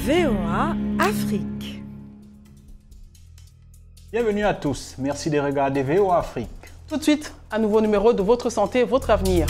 VOA Afrique. Bienvenue à tous, merci de regarder VOA Afrique. Tout de suite, un nouveau numéro de Votre santé, votre avenir.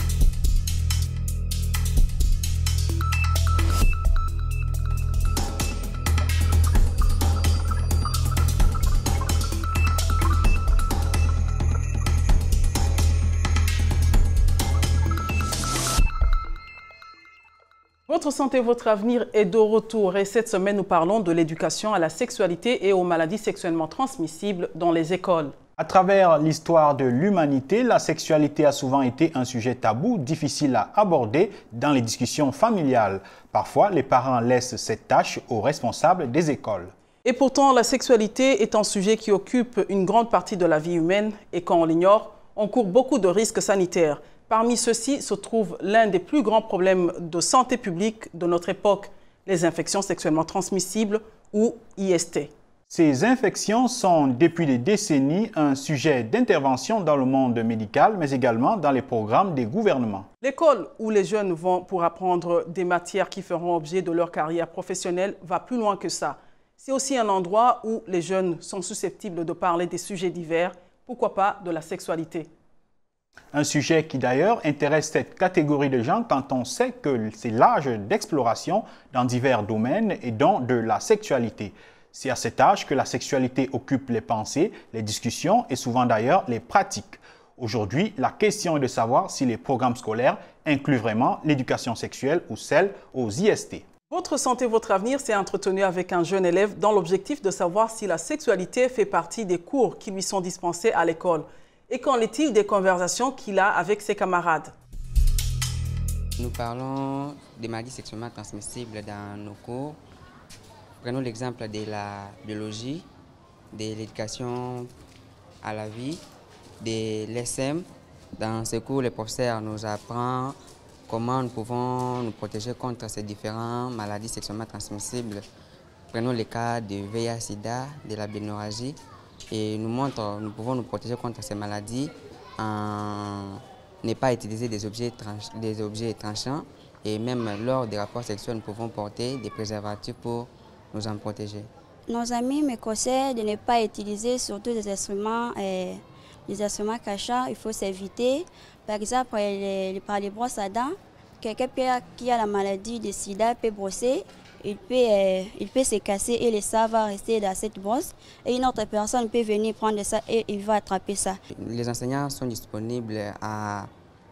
Votre santé, votre avenir est de retour et cette semaine nous parlons de l'éducation à la sexualité et aux maladies sexuellement transmissibles dans les écoles. À travers l'histoire de l'humanité, la sexualité a souvent été un sujet tabou, difficile à aborder dans les discussions familiales. Parfois, les parents laissent cette tâche aux responsables des écoles. Et pourtant, la sexualité est un sujet qui occupe une grande partie de la vie humaine et quand on l'ignore, on court beaucoup de risques sanitaires. Parmi ceux-ci se trouve l'un des plus grands problèmes de santé publique de notre époque, les infections sexuellement transmissibles ou IST. Ces infections sont depuis des décennies un sujet d'intervention dans le monde médical, mais également dans les programmes des gouvernements. L'école où les jeunes vont pour apprendre des matières qui feront objet de leur carrière professionnelle va plus loin que ça. C'est aussi un endroit où les jeunes sont susceptibles de parler des sujets divers, pourquoi pas de la sexualité. Un sujet qui d'ailleurs intéresse cette catégorie de gens quand on sait que c'est l'âge d'exploration dans divers domaines et dont de la sexualité. C'est à cet âge que la sexualité occupe les pensées, les discussions et souvent d'ailleurs les pratiques. Aujourd'hui, la question est de savoir si les programmes scolaires incluent vraiment l'éducation sexuelle ou celle aux IST. Votre santé, votre avenir s'est entretenu avec un jeune élève dans l'objectif de savoir si la sexualité fait partie des cours qui lui sont dispensés à l'école. Et qu'en est-il des conversations qu'il a avec ses camarades? Nous parlons des maladies sexuellement transmissibles dans nos cours. Prenons l'exemple de la biologie, de l'éducation à la vie, de l'SM. Dans ce cours, le professeur nous apprend comment nous pouvons nous protéger contre ces différentes maladies sexuellement transmissibles. Prenons le cas de VIH-Sida, de la bénorragie. Et nous montre nous pouvons nous protéger contre ces maladies en ne pas utiliser des objets tranchants et même lors des rapports sexuels, nous pouvons porter des préservatifs pour nous en protéger. Nos amis me conseillent de ne pas utiliser surtout des instruments cachants, il faut s'éviter. Par exemple, par les brosses à dents, quelqu'un qui a la maladie de sida peut brosser. Il peut se casser et le sang va rester dans cette brosse. Et une autre personne peut venir prendre ça et il va attraper ça. Les enseignants sont disponibles à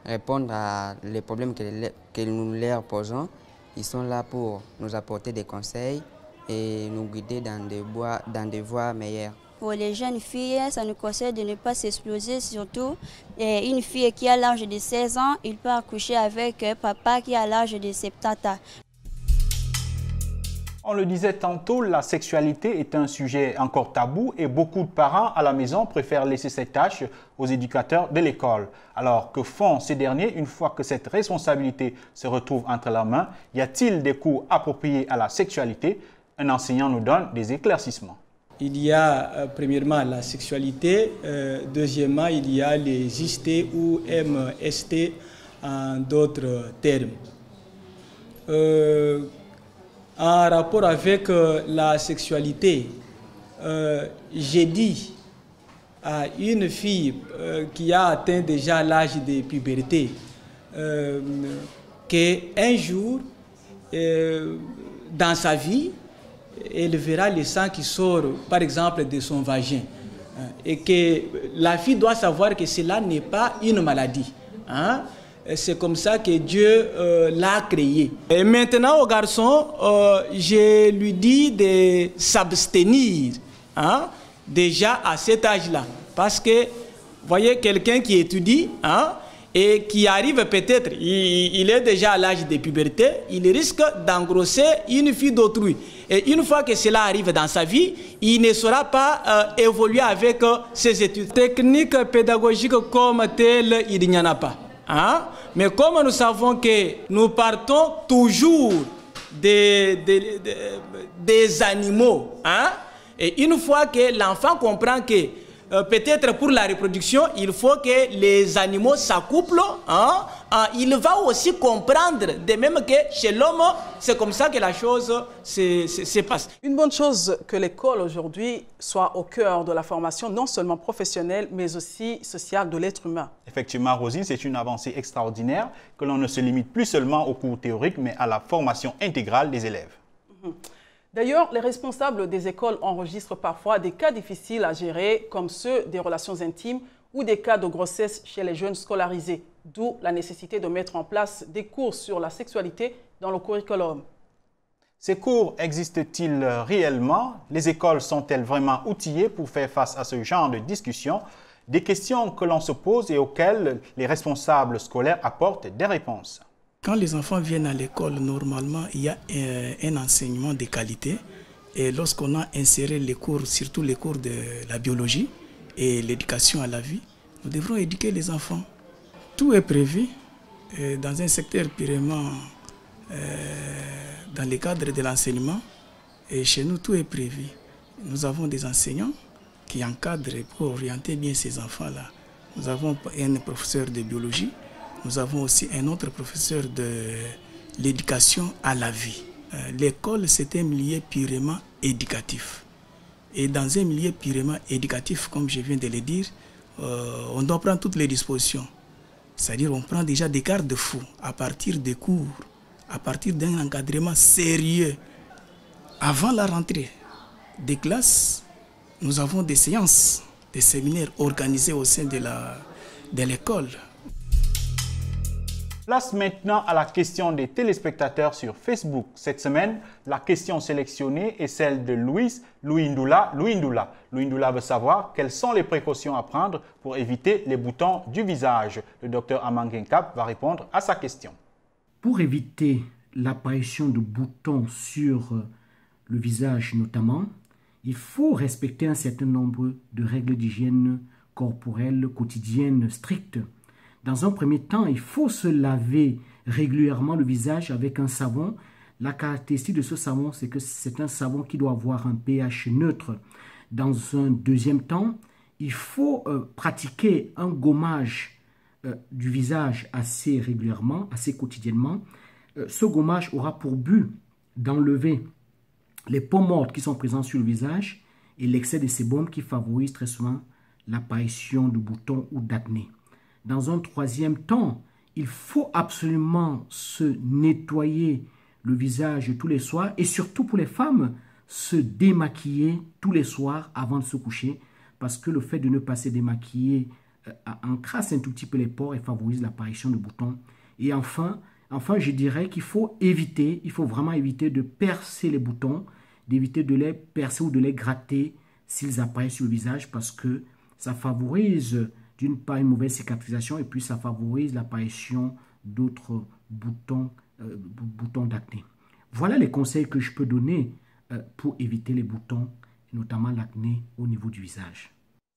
répondre à les problèmes que nous leur posons. Ils sont là pour nous apporter des conseils et nous guider dans des voies meilleures. Pour les jeunes filles, ça nous conseille de ne pas s'exploser, surtout une fille qui a l'âge de 16 ans, il peut accoucher avec un papa qui a l'âge de 70 ans. On le disait tantôt, la sexualité est un sujet encore tabou et beaucoup de parents à la maison préfèrent laisser cette tâche aux éducateurs de l'école. Alors, que font ces derniers une fois que cette responsabilité se retrouve entre leurs mains? Y a-t-il des cours appropriés à la sexualité? Un enseignant nous donne des éclaircissements. Il y a premièrement la sexualité, deuxièmement il y a les IST ou MST en d'autres termes. En rapport avec la sexualité, j'ai dit à une fille qui a atteint déjà l'âge de puberté qu'un jour, dans sa vie, elle verra le sang qui sort, par exemple, de son vagin. Et que la fille doit savoir que cela n'est pas une maladie. Hein? C'est comme ça que Dieu l'a créé. Et maintenant, au garçon, je lui dis de s'abstenir, hein, déjà à cet âge-là. Parce que, voyez, quelqu'un qui étudie, hein, et qui arrive peut-être, il est déjà à l'âge de puberté, il risque d'engrosser une fille d'autrui. Et une fois que cela arrive dans sa vie, il ne saura pas évoluer avec ses études. Technique pédagogique comme telle, il n'y en a pas. Hein? Mais comme nous savons que nous partons toujours des animaux, hein? Et une fois que l'enfant comprend que peut-être pour la reproduction, il faut que les animaux s'accouplent. Hein? Il va aussi comprendre, de même que chez l'homme, c'est comme ça que la chose se passe. Une bonne chose que l'école aujourd'hui soit au cœur de la formation, non seulement professionnelle, mais aussi sociale de l'être humain. Effectivement, Rosine, c'est une avancée extraordinaire que l'on ne se limite plus seulement aux cours théoriques, mais à la formation intégrale des élèves. D'ailleurs, les responsables des écoles enregistrent parfois des cas difficiles à gérer, comme ceux des relations intimes ou des cas de grossesse chez les jeunes scolarisés, d'où la nécessité de mettre en place des cours sur la sexualité dans le curriculum. Ces cours existent-ils réellement? Les écoles sont-elles vraiment outillées pour faire face à ce genre de discussion? Des questions que l'on se pose et auxquelles les responsables scolaires apportent des réponses. Quand les enfants viennent à l'école, normalement, il y a un enseignement de qualité. Et lorsqu'on a inséré les cours, surtout les cours de la biologie et l'éducation à la vie, nous devrons éduquer les enfants. Tout est prévu dans un secteur purement dans le cadre de l'enseignement. Et chez nous, tout est prévu. Nous avons des enseignants qui encadrent pour orienter bien ces enfants-là. Nous avons un professeur de biologie. Nous avons aussi un autre professeur de l'éducation à la vie. L'école, c'est un milieu purement éducatif. Et dans un milieu purement éducatif, comme je viens de le dire, on doit prendre toutes les dispositions. C'est-à-dire on prend déjà des garde-fous à partir des cours, à partir d'un encadrement sérieux. Avant la rentrée des classes, nous avons des séances, des séminaires organisés au sein de l'école. Place maintenant à la question des téléspectateurs sur Facebook. Cette semaine, la question sélectionnée est celle de Louis Ndoula. Louis Ndoula veut savoir quelles sont les précautions à prendre pour éviter les boutons du visage. Le docteur Amangenkap va répondre à sa question. Pour éviter l'apparition de boutons sur le visage notamment, il faut respecter un certain nombre de règles d'hygiène corporelle quotidienne strictes. Dans un premier temps, il faut se laver régulièrement le visage avec un savon. La caractéristique de ce savon, c'est que c'est un savon qui doit avoir un pH neutre. Dans un deuxième temps, il faut pratiquer un gommage du visage assez régulièrement, assez quotidiennement. Ce gommage aura pour but d'enlever les peaux mortes qui sont présentes sur le visage et l'excès de sébum qui favorise très souvent l'apparition de boutons ou d'acné. Dans un troisième temps, il faut absolument se nettoyer le visage tous les soirs et surtout pour les femmes, se démaquiller tous les soirs avant de se coucher parce que le fait de ne pas se démaquiller encrasse un tout petit peu les pores et favorise l'apparition de boutons. Et enfin, je dirais qu'il faut vraiment éviter de percer les boutons, d'éviter de les percer ou de les gratter s'ils apparaissent sur le visage parce que ça favorise d'une part une mauvaise cicatrisation et puis ça favorise l'apparition d'autres boutons d'acné. Voilà les conseils que je peux donner pour éviter les boutons, notamment l'acné au niveau du visage.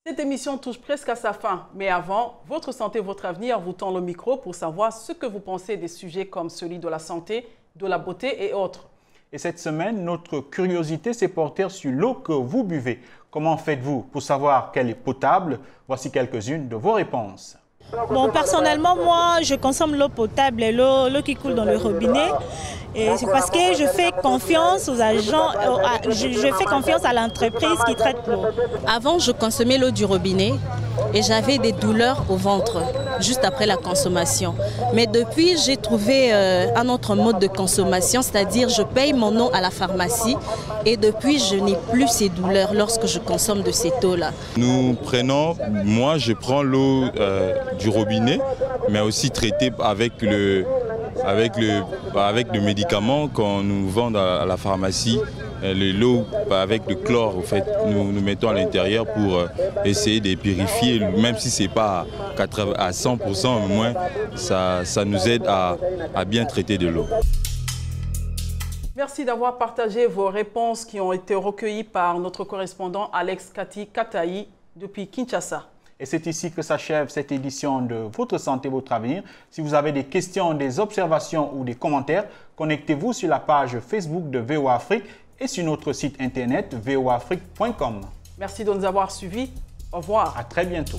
Cette émission touche presque à sa fin, mais avant, Votre santé, votre avenir vous tend le micro pour savoir ce que vous pensez des sujets comme celui de la santé, de la beauté et autres. Et cette semaine, notre curiosité s'est portée sur l'eau que vous buvez. Comment faites-vous pour savoir qu'elle est potable? Voici quelques-unes de vos réponses. Bon, personnellement, moi, je consomme l'eau potable et l'eau qui coule dans le robinet. Et c'est parce que je fais confiance aux agents, je fais confiance à l'entreprise qui traite l'eau. Avant, je consommais l'eau du robinet et j'avais des douleurs au ventre juste après la consommation. Mais depuis, j'ai trouvé un autre mode de consommation, c'est-à-dire je paye mon eau à la pharmacie et depuis, je n'ai plus ces douleurs lorsque je consomme de cette eau-là. Moi, je prends l'eau du robinet, mais aussi traitée avec le médicament qu'on nous vend à la pharmacie. L'eau avec le chlore, en fait, nous mettons à l'intérieur pour essayer de purifier, même si ce n'est pas à 100%, au moins ça nous aide à bien traiter de l'eau. Merci d'avoir partagé vos réponses qui ont été recueillies par notre correspondant Alex Kati Kataï depuis Kinshasa. Et c'est ici que s'achève cette édition de Votre santé, votre avenir. Si vous avez des questions, des observations ou des commentaires, connectez-vous sur la page Facebook de VOA Afrique et sur notre site internet voafrique.com. Merci de nous avoir suivis. Au revoir. À très bientôt.